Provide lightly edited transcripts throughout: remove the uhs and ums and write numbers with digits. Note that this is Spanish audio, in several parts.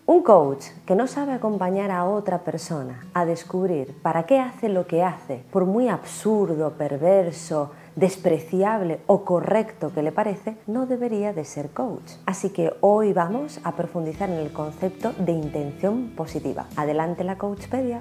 Un coach que no sabe acompañar a otra persona a descubrir para qué hace lo que hace, por muy absurdo, perverso, despreciable o correcto que le parece, no debería de ser coach. Así que hoy vamos a profundizar en el concepto de intención positiva. Adelante la Coachpedia.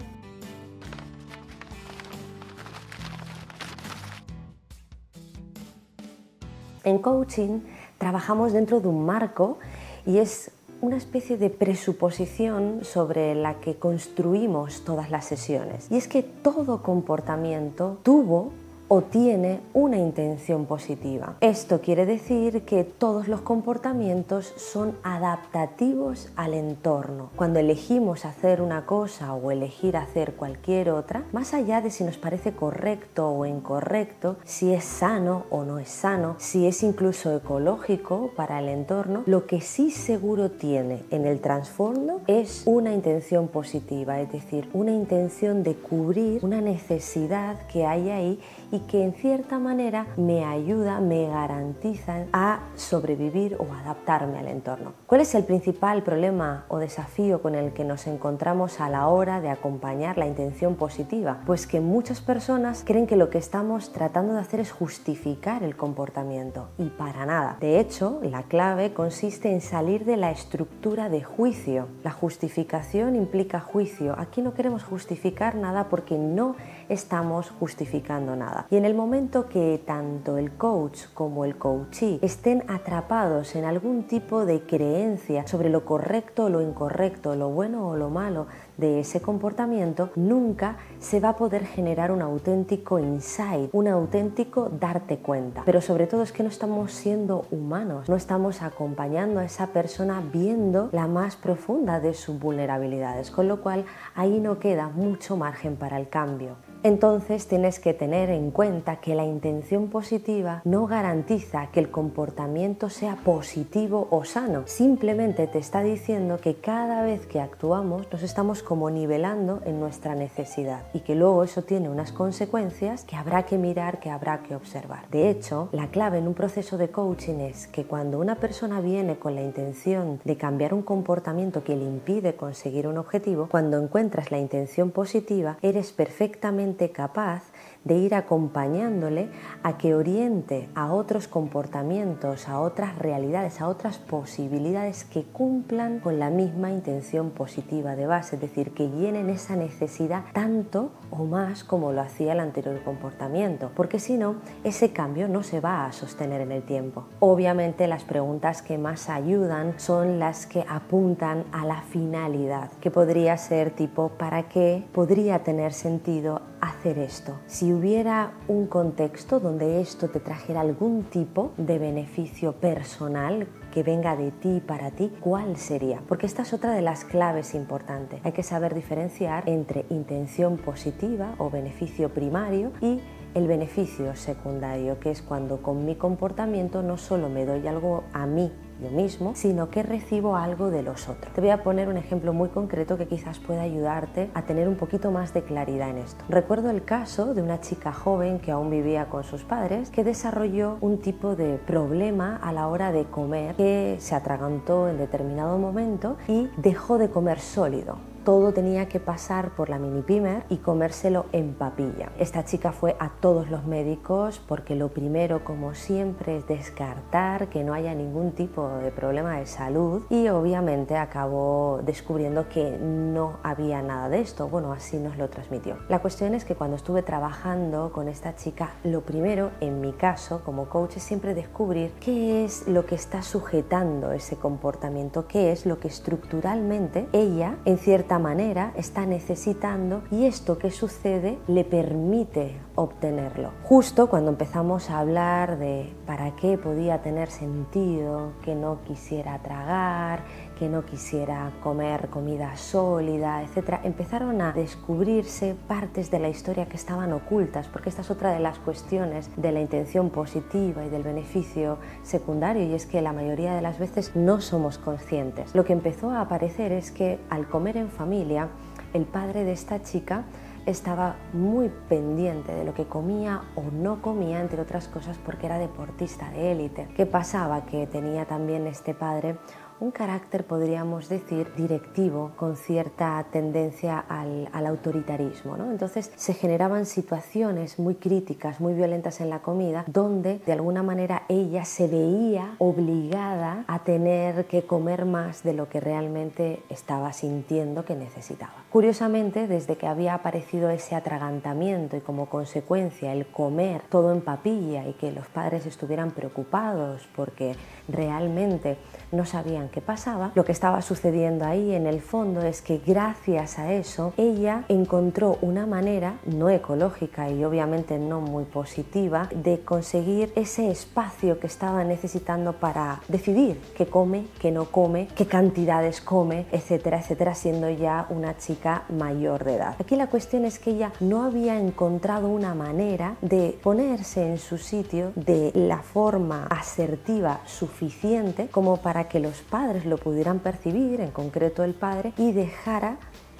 En coaching trabajamos dentro de un marco y es una especie de presuposición sobre la que construimos todas las sesiones. Y es que todo comportamiento tuvo o tiene una intención positiva. Esto quiere decir que todos los comportamientos son adaptativos al entorno. Cuando elegimos hacer una cosa o elegir hacer cualquier otra, más allá de si nos parece correcto o incorrecto, si es sano o no es sano, si es incluso ecológico para el entorno, lo que sí seguro tiene en el trasfondo es una intención positiva, es decir, una intención de cubrir una necesidad que hay ahí y que en cierta manera me ayuda, me garantiza a sobrevivir o adaptarme al entorno. ¿Cuál es el principal problema o desafío con el que nos encontramos a la hora de acompañar la intención positiva? Pues que muchas personas creen que lo que estamos tratando de hacer es justificar el comportamiento y para nada. De hecho, la clave consiste en salir de la estructura de juicio. La justificación implica juicio. Aquí no queremos justificar nada porque no estamos justificando nada. Y en el momento que tanto el coach como el coachee estén atrapados en algún tipo de creencia sobre lo correcto o lo incorrecto, lo bueno o lo malo de ese comportamiento, nunca se va a poder generar un auténtico insight, un auténtico darte cuenta. Pero sobre todo es que no estamos siendo humanos, no estamos acompañando a esa persona viendo la más profunda de sus vulnerabilidades, con lo cual ahí no queda mucho margen para el cambio. Entonces tienes que tener en cuenta que la intención positiva no garantiza que el comportamiento sea positivo o sano. Simplemente te está diciendo que cada vez que actuamos nos estamos como nivelando en nuestra necesidad y que luego eso tiene unas consecuencias que habrá que mirar, que habrá que observar. De hecho, la clave en un proceso de coaching es que cuando una persona viene con la intención de cambiar un comportamiento que le impide conseguir un objetivo, cuando encuentras la intención positiva, eres perfectamente capaz de ir acompañándole a que oriente a otros comportamientos, a otras realidades, a otras posibilidades que cumplan con la misma intención positiva de base, es decir, que llenen esa necesidad tanto o más como lo hacía el anterior comportamiento, porque si no, ese cambio no se va a sostener en el tiempo. Obviamente las preguntas que más ayudan son las que apuntan a la finalidad, que podría ser tipo ¿para qué podría tener sentido hacer esto? Si hubiera un contexto donde esto te trajera algún tipo de beneficio personal que venga de ti para ti, ¿cuál sería? Porque esta es otra de las claves importantes. Hay que saber diferenciar entre intención positiva o beneficio primario y el beneficio secundario, que es cuando con mi comportamiento no solo me doy algo a mí, yo mismo, sino que recibo algo de los otros. Te voy a poner un ejemplo muy concreto que quizás pueda ayudarte a tener un poquito más de claridad en esto. Recuerdo el caso de una chica joven que aún vivía con sus padres que desarrolló un tipo de problema a la hora de comer, que se atragantó en determinado momento y dejó de comer sólido. Todo tenía que pasar por la mini pimer y comérselo en papilla. Esta chica fue a todos los médicos porque lo primero, como siempre, es descartar que no haya ningún tipo de problema de salud y obviamente acabó descubriendo que no había nada de esto. Bueno, así nos lo transmitió. La cuestión es que cuando estuve trabajando con esta chica, lo primero, en mi caso, como coach, es siempre descubrir qué es lo que está sujetando ese comportamiento, qué es lo que estructuralmente ella, en cierta manera, está necesitando y esto que sucede le permite obtenerlo. Justo cuando empezamos a hablar de para qué podía tener sentido que no quisiera tragar, que no quisiera comer comida sólida, etc., empezaron a descubrirse partes de la historia que estaban ocultas, porque esta es otra de las cuestiones de la intención positiva y del beneficio secundario, y es que la mayoría de las veces no somos conscientes. Lo que empezó a aparecer es que al comer en familia, el padre de esta chica estaba muy pendiente de lo que comía o no comía, entre otras cosas porque era deportista de élite. ¿Qué pasaba? Que tenía también este padre un carácter, podríamos decir, directivo, con cierta tendencia al autoritarismo, ¿no? Entonces se generaban situaciones muy críticas, muy violentas en la comida, donde de alguna manera ella se veía obligada a tener que comer más de lo que realmente estaba sintiendo que necesitaba. Curiosamente, desde que había aparecido ese atragantamiento y como consecuencia el comer todo en papilla y que los padres estuvieran preocupados porque realmente no sabían qué pasaba, lo que estaba sucediendo ahí en el fondo es que gracias a eso ella encontró una manera no ecológica y obviamente no muy positiva de conseguir ese espacio que estaba necesitando para decidir qué come, qué no come, qué cantidades come, etcétera, etcétera, siendo ya una chica mayor de edad. Aquí la cuestión es que ella no había encontrado una manera de ponerse en su sitio de la forma asertiva suficiente como para que los padres lo pudieran percibir, en concreto el padre, y dejara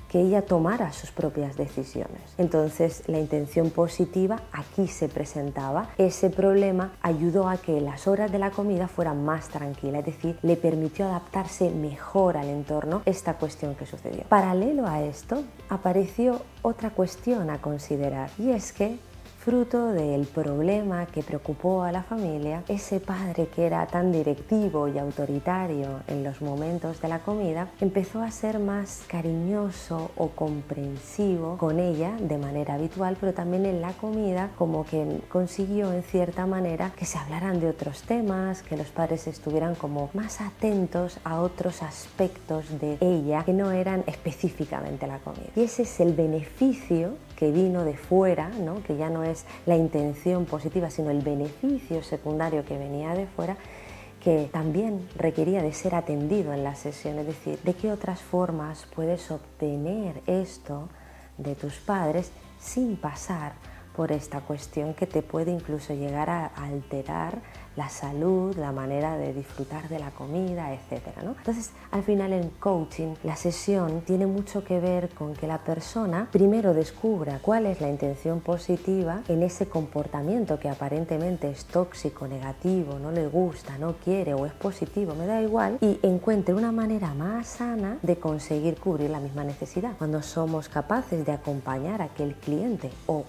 que ella tomara sus propias decisiones. Entonces la intención positiva aquí se presentaba. Ese problema ayudó a que las horas de la comida fueran más tranquilas, es decir, le permitió adaptarse mejor al entorno esta cuestión que sucedió. Paralelo a esto apareció otra cuestión a considerar, y es que fruto del problema que preocupó a la familia, ese padre que era tan directivo y autoritario en los momentos de la comida empezó a ser más cariñoso o comprensivo con ella de manera habitual, pero también en la comida como que consiguió en cierta manera que se hablaran de otros temas, que los padres estuvieran como más atentos a otros aspectos de ella que no eran específicamente la comida. Y ese es el beneficio que vino de fuera, ¿no? Que ya no es la intención positiva, sino el beneficio secundario que venía de fuera, que también requería de ser atendido en la sesión. Es decir, ¿de qué otras formas puedes obtener esto de tus padres sin pasar por esta cuestión que te puede incluso llegar a alterar la salud, la manera de disfrutar de la comida, etcétera, ¿no? Entonces, al final en coaching, la sesión tiene mucho que ver con que la persona primero descubra cuál es la intención positiva en ese comportamiento que aparentemente es tóxico, negativo, no le gusta, no quiere o es positivo, me da igual, y encuentre una manera más sana de conseguir cubrir la misma necesidad. Cuando somos capaces de acompañar a que el cliente o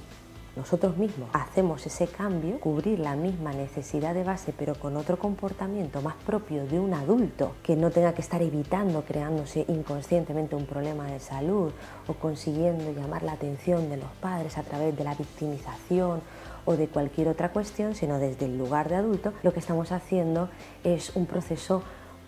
nosotros mismos hacemos ese cambio, cubrir la misma necesidad de base pero con otro comportamiento más propio de un adulto que no tenga que estar evitando, creándose inconscientemente un problema de salud o consiguiendo llamar la atención de los padres a través de la victimización o de cualquier otra cuestión, sino desde el lugar de adulto, lo que estamos haciendo es un proceso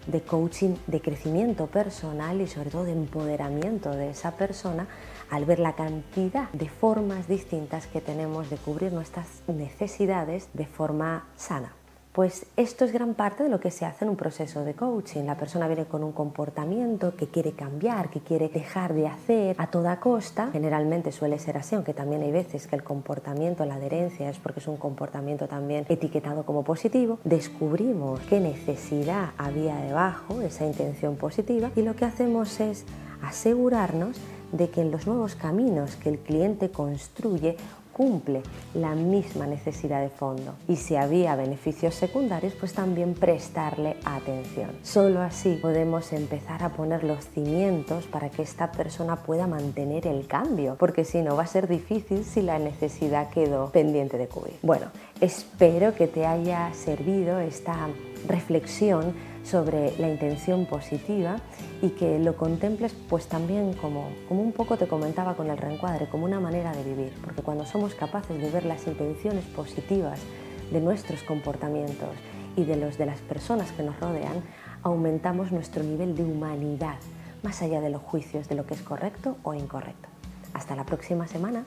de coaching, de crecimiento personal y sobre todo de empoderamiento de esa persona al ver la cantidad de formas distintas que tenemos de cubrir nuestras necesidades de forma sana. Pues esto es gran parte de lo que se hace en un proceso de coaching. La persona viene con un comportamiento que quiere cambiar, que quiere dejar de hacer a toda costa. Generalmente suele ser así, aunque también hay veces que el comportamiento, la adherencia, es porque es un comportamiento también etiquetado como positivo. Descubrimos qué necesidad había debajo, esa intención positiva, y lo que hacemos es asegurarnos de que en los nuevos caminos que el cliente construye cumple la misma necesidad de fondo, y si había beneficios secundarios, pues también prestarle atención. Solo así podemos empezar a poner los cimientos para que esta persona pueda mantener el cambio, porque si no va a ser difícil si la necesidad quedó pendiente de cubrir. Bueno, espero que te haya servido esta reflexión sobre la intención positiva y que lo contemples pues también como un poco te comentaba con el reencuadre, como una manera de vivir, porque cuando somos capaces de ver las intenciones positivas de nuestros comportamientos y de los de las personas que nos rodean, aumentamos nuestro nivel de humanidad, más allá de los juicios de lo que es correcto o incorrecto. Hasta la próxima semana.